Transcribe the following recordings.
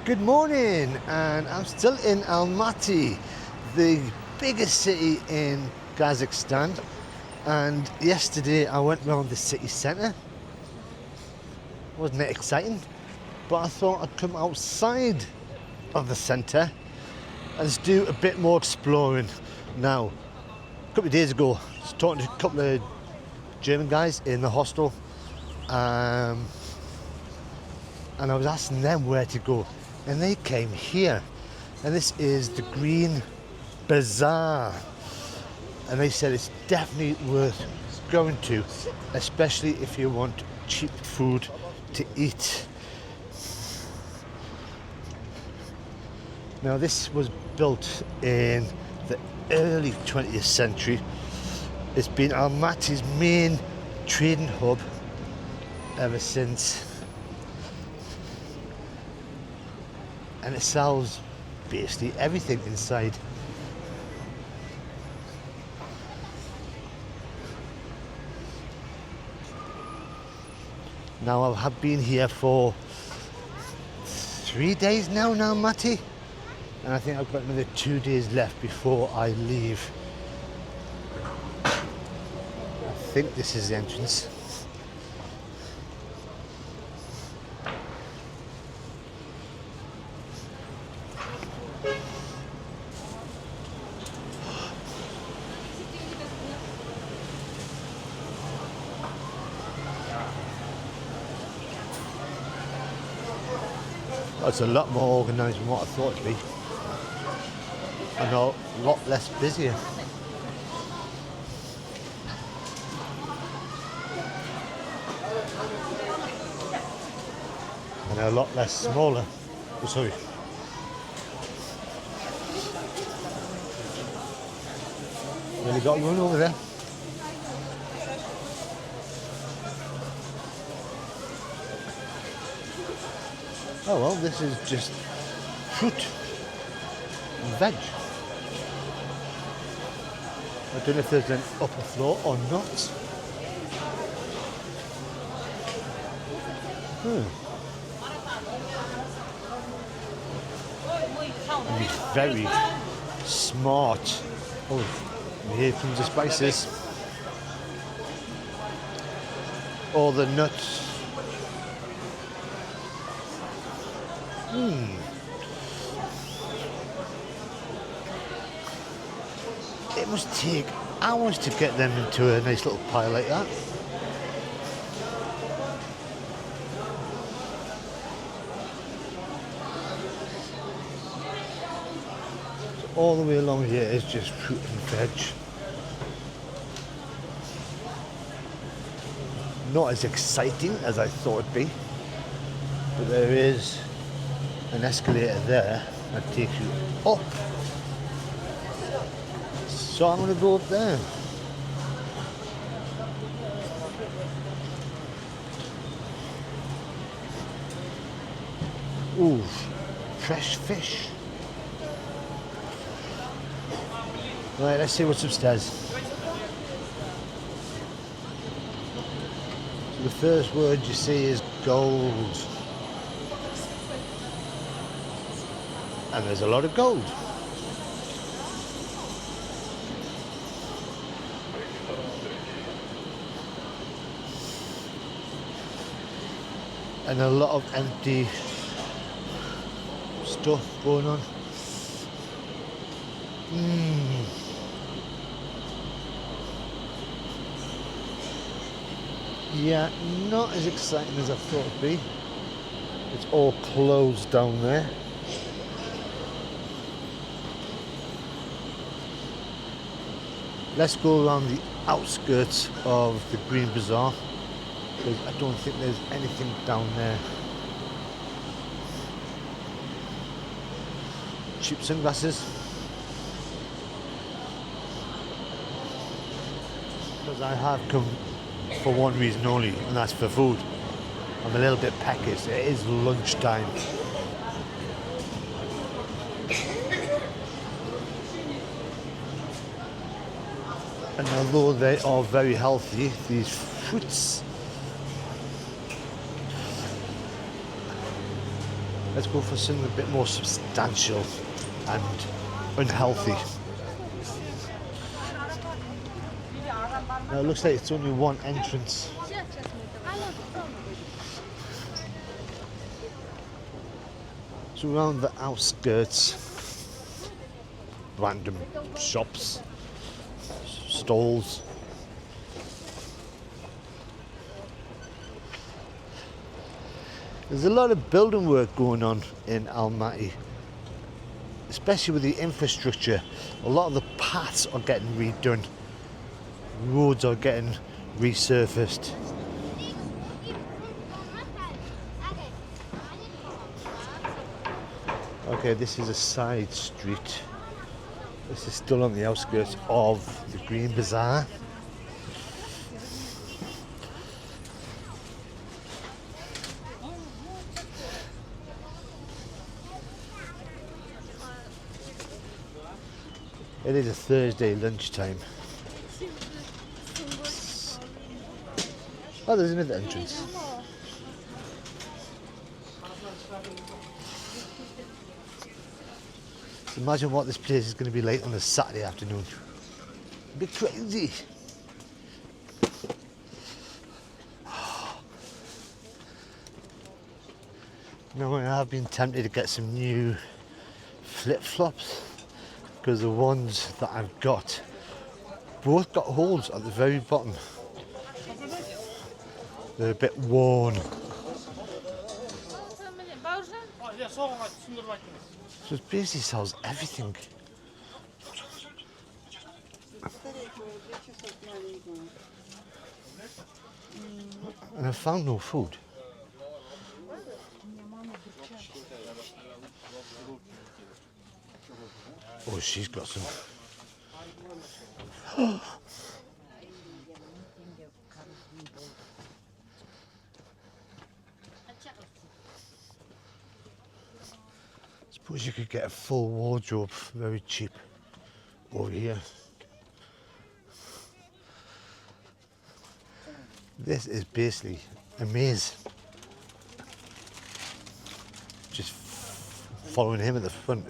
Good morning, and I'm still in Almaty, the biggest city in Kazakhstan. And yesterday I went round the city centre. Wasn't it exciting? But I thought I'd come outside of the centre and just do a bit more exploring. Now, a couple of days ago, I was talking to a couple of German guys in the hostel, and I was asking them where to go, and they came here, and this is the Green Bazaar, and they said it's definitely worth going to, especially if you want cheap food to eat. Now, this was built in the early 20th century. It's been Almaty's main trading hub ever since, and it sells basically everything inside. Now, I have been here for 3 days now in Almaty, and I think I've got another 2 days left before I leave. I think this is the entrance. It's a lot more organised than what I thought it'd be, and a lot less busier. And a lot less smaller. Oh, sorry. Really got one over there. Oh well, this is just fruit and veg. I don't know if there's an upper floor or not. And he's very smart. Oh, and here comes the spices. All the nuts. It must take hours to get them into a nice little pile like that. So all the way along here is just fruit and veg. Not as exciting as I thought it'd be, but there is an escalator there that takes you up. So I'm going to go up there. Ooh, fresh fish. Right, let's see what's upstairs. So the first word you see is gold. And there's a lot of gold. And a lot of empty stuff going on. Yeah, not as exciting as I thought it'd be. It's all closed down there. Let's go around the outskirts of the Green Bazaar, because I don't think there's anything down there. Cheap sunglasses. Because I have come for one reason only, and that's for food. I'm a little bit peckish. It is lunchtime. And although they are very healthy, these fruits Let's go for something a bit more substantial and unhealthy. Now it looks like it's only one entrance. So around the outskirts, random shops, stalls. There's a lot of building work going on in Almaty, especially with the infrastructure. A lot of the paths are getting redone. Roads are getting resurfaced. Okay, this is a side street. This is still on the outskirts of the Green Bazaar. It is a Thursday lunchtime. Oh, there's another entrance. So imagine what this place is going to be like on a Saturday afternoon. A bit crazy. Now I have been tempted to get some new flip-flops, because the ones that I've got both got holes at the very bottom. They're a bit worn. So it basically sells everything. And I found no food. Oh, she's got some. Suppose you could get a full wardrobe very cheap over here. This is basically a maze. Just following him at the front.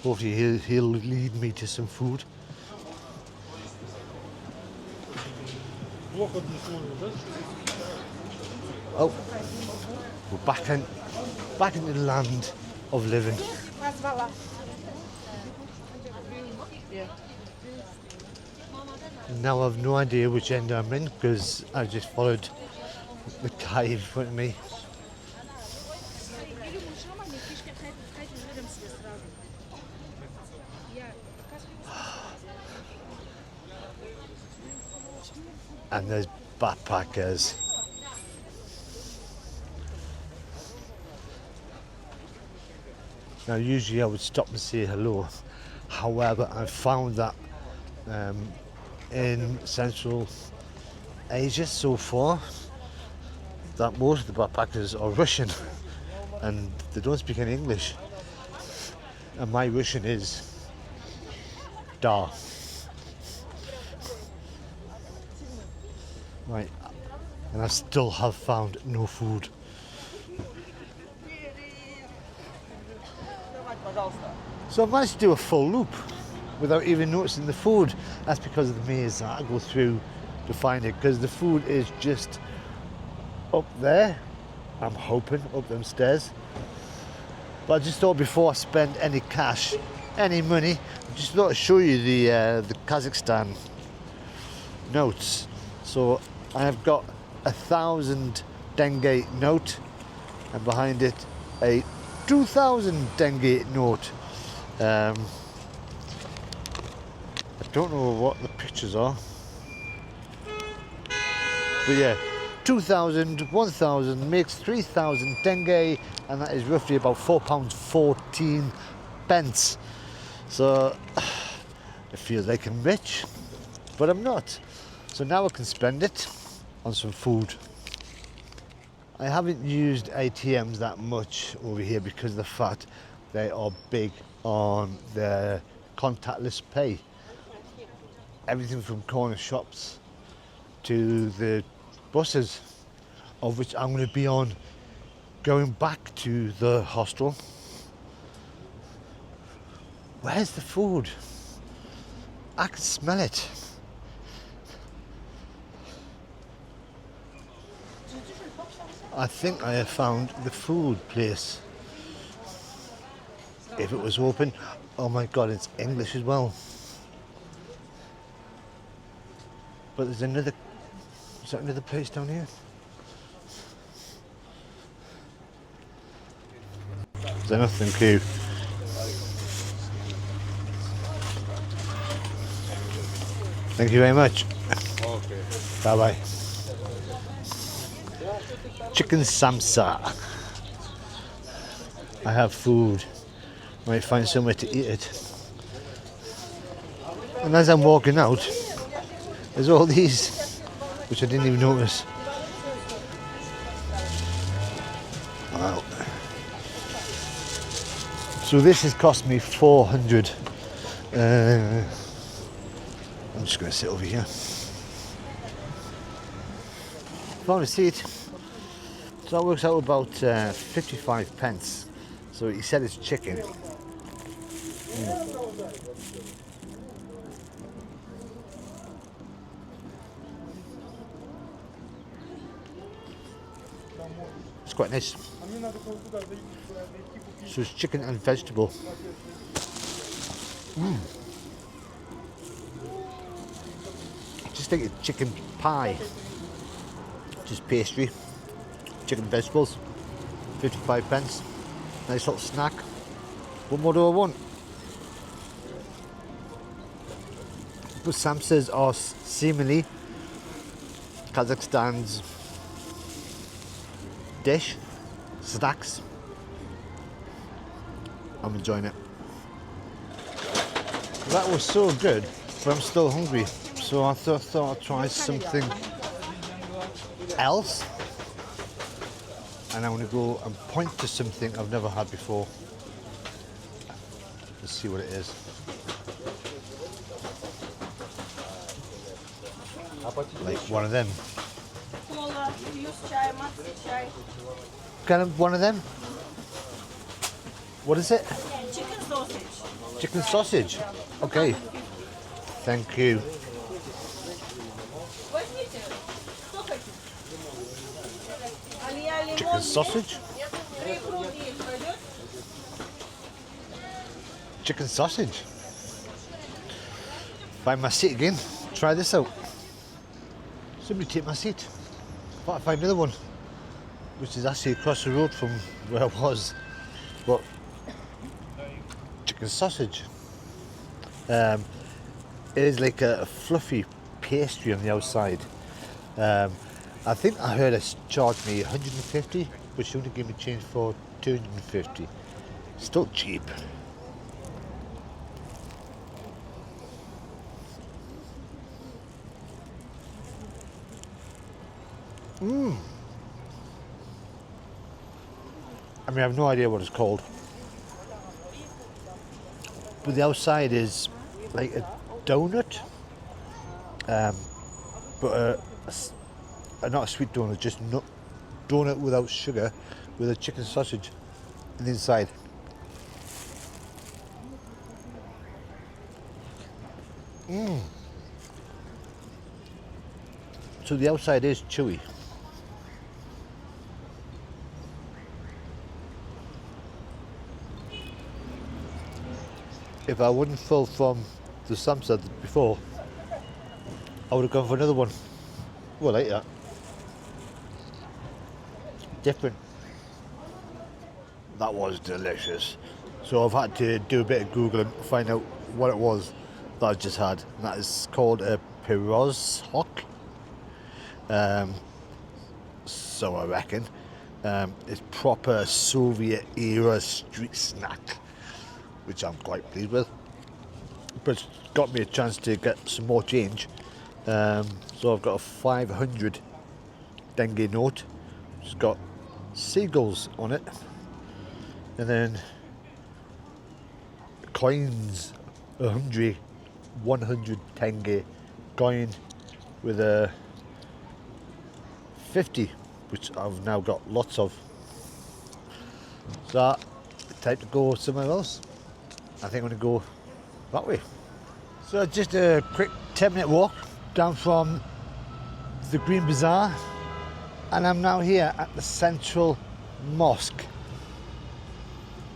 Hopefully he'll lead me to some food. Oh, we're back into the land of living. Now I've no idea which end I'm in because I just followed the guy in front of me. And there's backpackers. Now usually I would stop and say hello. However, I found that in Central Asia so far that most of the backpackers are Russian and they don't speak any English. And my Russian is da. Right, and I still have found no food. So I managed to do a full loop without even noticing the food. That's because of the maze that I go through to find it, because the food is just up there. I'm hoping up them stairs. But I just thought before I spend any cash, any money, I just thought I'd show you the Kazakhstan notes. So I have got 1,000 tenge note, and behind it a 2,000 tenge note. I don't know what the pictures are, but yeah, 2,000, 1,000 makes 3,000 tenge, and that is roughly about £4.14. So it feels like I'm rich, but I'm not. So now I can spend it on some food. I haven't used ATMs that much over here because of the fact they are big on their contactless pay. Everything from corner shops to the buses, of which I'm going to be on Going back to the hostel. Where's the food? I can smell it. I think I have found the food place. If it was open. Oh my god, it's English as well. But there's another... Is that another place down here? Is there nothing cool? Thank you very much. Okay. Bye bye. Chicken samsa. I have food. Might find somewhere to eat it. And as I'm walking out, there's all these, which I didn't even notice. Wow. So this has cost me 400. I'm just going to sit over here. Found a seat. So that works out about 55 pence. So he said it's chicken. It's quite nice. So it's chicken and vegetable. Just like a chicken pie. Just pastry. Chicken vegetables. 55 pence. Nice little snack. What more do I want? But samsas are seemingly Kazakhstan's dish, snacks. I'm enjoying it. That was so good, but I'm still hungry. So I thought I'd try something else. And I want to go and point to something I've never had before. Let's see what it is. Like one of them. Kind of one of them? What is it? Chicken sausage. Chicken sausage? Okay. Thank you. Chicken sausage? Chicken sausage. Find my seat again. Try this out. Somebody take my seat. Thought I'd find another one, which is actually across the road from where I was. But chicken sausage. It is like a fluffy pastry on the outside. I think I heard it charged me 150, but she only gave me change for 250. Still cheap. I mean, I have no idea what it's called. But the outside is like a donut. But not a sweet donut, just donut without sugar, with a chicken sausage on the inside. So the outside is chewy. If I wouldn't fall from the samsa before, I would have gone for another one. Oh, I like that. Different. That was delicious. So I've had to do a bit of Googling to find out what it was that I just had. And that is called a pirozhok. So I reckon. It's proper Soviet era street snack, which I'm quite pleased with. But it's got me a chance to get some more change. So I've got a 500 tenge note, which has got seagulls on it, and then coins, 100 tenge coin with a 50, which I've now got lots of. So, time to go somewhere else. I think I'm going to go that way. So just a quick 10-minute walk down from the Green Bazaar, and I'm now here at the Central Mosque.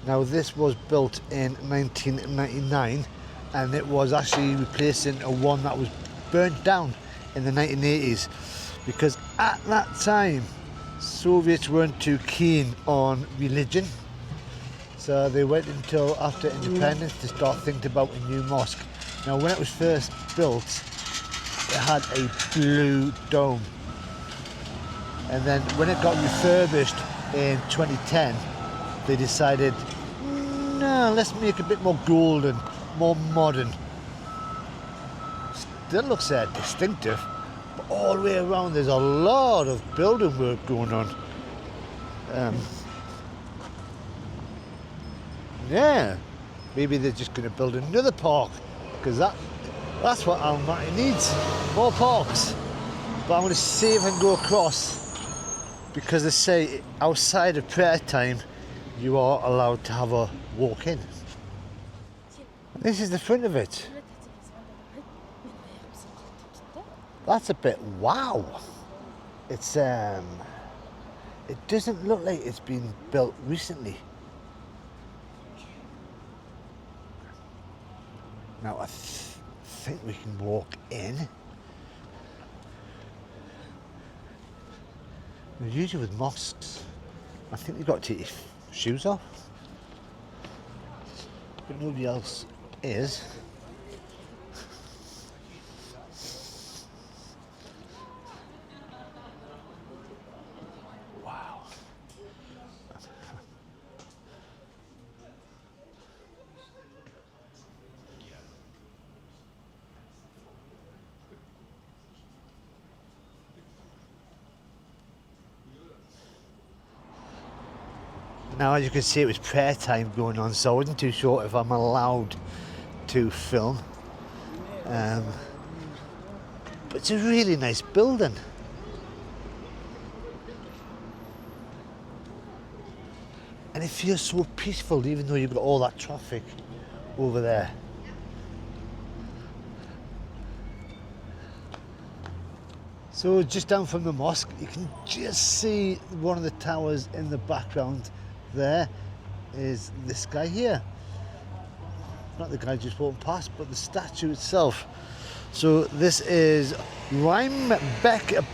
Now this was built in 1999, and it was actually replacing a one that was burnt down in the 1980s, because at that time Soviets weren't too keen on religion, so they waited until after independence to start thinking about a new mosque. Now when it was first built, it had a blue dome, and then when it got refurbished in 2010, they decided, no, let's make it a bit more golden, more modern. Still looks distinctive, but all the way around there's a lot of building work going on. Yeah, maybe they're just going to build another park, because that's what Almaty needs, more parks. But I'm going to see if I can go across, because they say outside of prayer time you are allowed to have a walk in. This is the front of it. That's a bit wow. It's it doesn't look like it's been built recently. Now I think we can walk in. Usually with mosques, I think you've got to take your shoes off, but nobody else is. Wow. Now, as you can see, it was prayer time going on, so I wasn't too sure if I'm allowed to film. But it's a really nice building. And it feels so peaceful, even though you've got all that traffic over there. So just down from the mosque, you can just see one of the towers in the background. There is this guy here. Not the guy just walking past, but the statue itself. So this is Raiymbek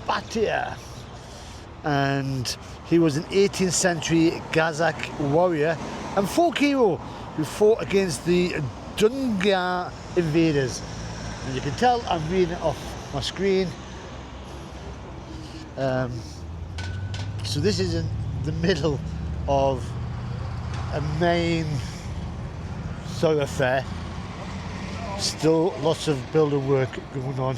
Batyr, and he was an 18th century Kazakh warrior and folk hero who fought against the Dzungar invaders. And you can tell I'm reading it off my screen. So this is in the middle of a main thoroughfare. Still lots of building work going on,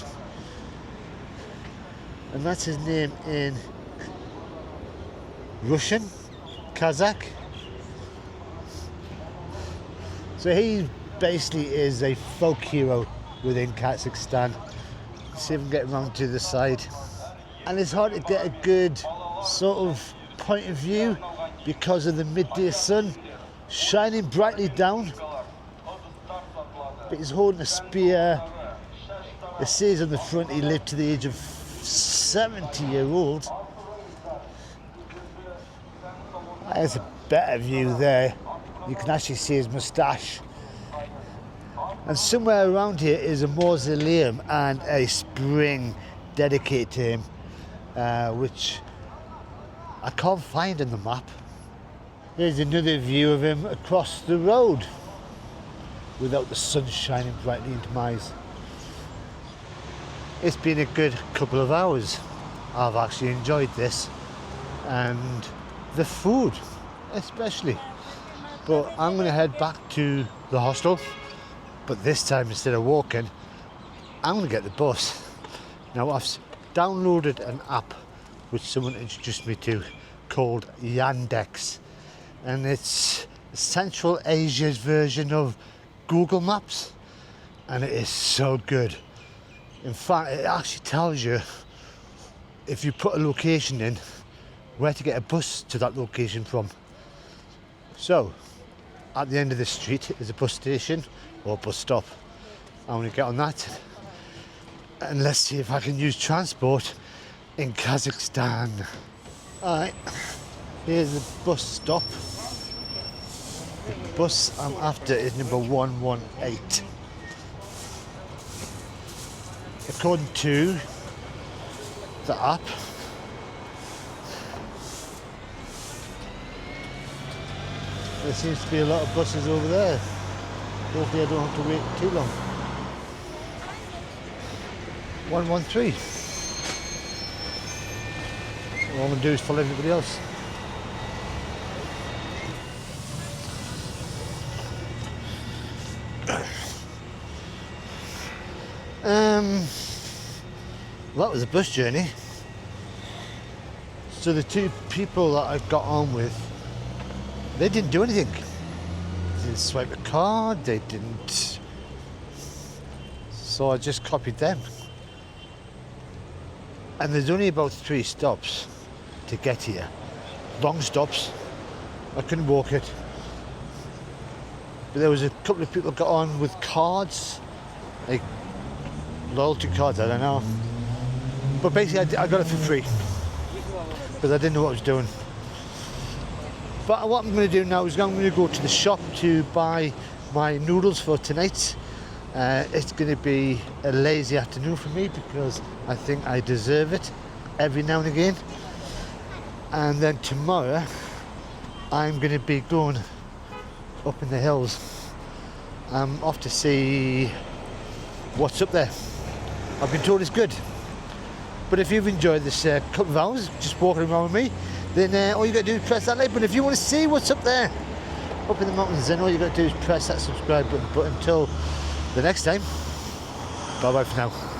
and that's his name in Russian, Kazakh. So he basically is a folk hero within Kazakhstan. Let's see if we can get around to the side, and it's hard to get a good sort of point of view because of the midday sun shining brightly down. But he's holding a spear. It says on the front he lived to the age of 70-year-old. There's a better view there. You can actually see his moustache. And somewhere around here is a mausoleum and a spring dedicated to him, which I can't find on the map. Here's another view of him across the road without the sun shining brightly into my eyes. It's been a good couple of hours. I've actually enjoyed this, and the food especially. But I'm going to head back to the hostel, but this time instead of walking, I'm going to get the bus. Now I've downloaded an app which someone introduced me to called Yandex, and it's Central Asia's version of Google Maps, and it is so good. In fact, it actually tells you if you put a location in where to get a bus to that location from. So, at the end of the street is a bus station or bus stop. I'm going to get on that and let's see if I can use transport in Kazakhstan. Alright, here's the bus stop. The bus I'm after is number 118. According to the app, there seems to be a lot of buses over there. Hopefully I don't have to wait too long. 113. All I'm going to do is follow everybody else. That was a bus journey. So the two people that I got on with, they didn't do anything. They didn't swipe a card, they didn't. So I just copied them. And there's only about 3 stops to get here. Long stops. I couldn't walk it. But there was a couple of people got on with cards, like loyalty cards, I don't know. But basically I got it for free because I didn't know what I was doing. But what I'm going to do now is I'm going to go to the shop to buy my noodles for tonight. It's going to be a lazy afternoon for me because I think I deserve it every now and again. And then tomorrow I'm going to be going up in the hills. I'm off to see what's up there. I've been told it's good. But if you've enjoyed this couple of hours just walking around with me, then all you got to do is press that like button. If you want to see what's up there, up in the mountains, then all you got to do is press that subscribe button. But until the next time, bye bye for now.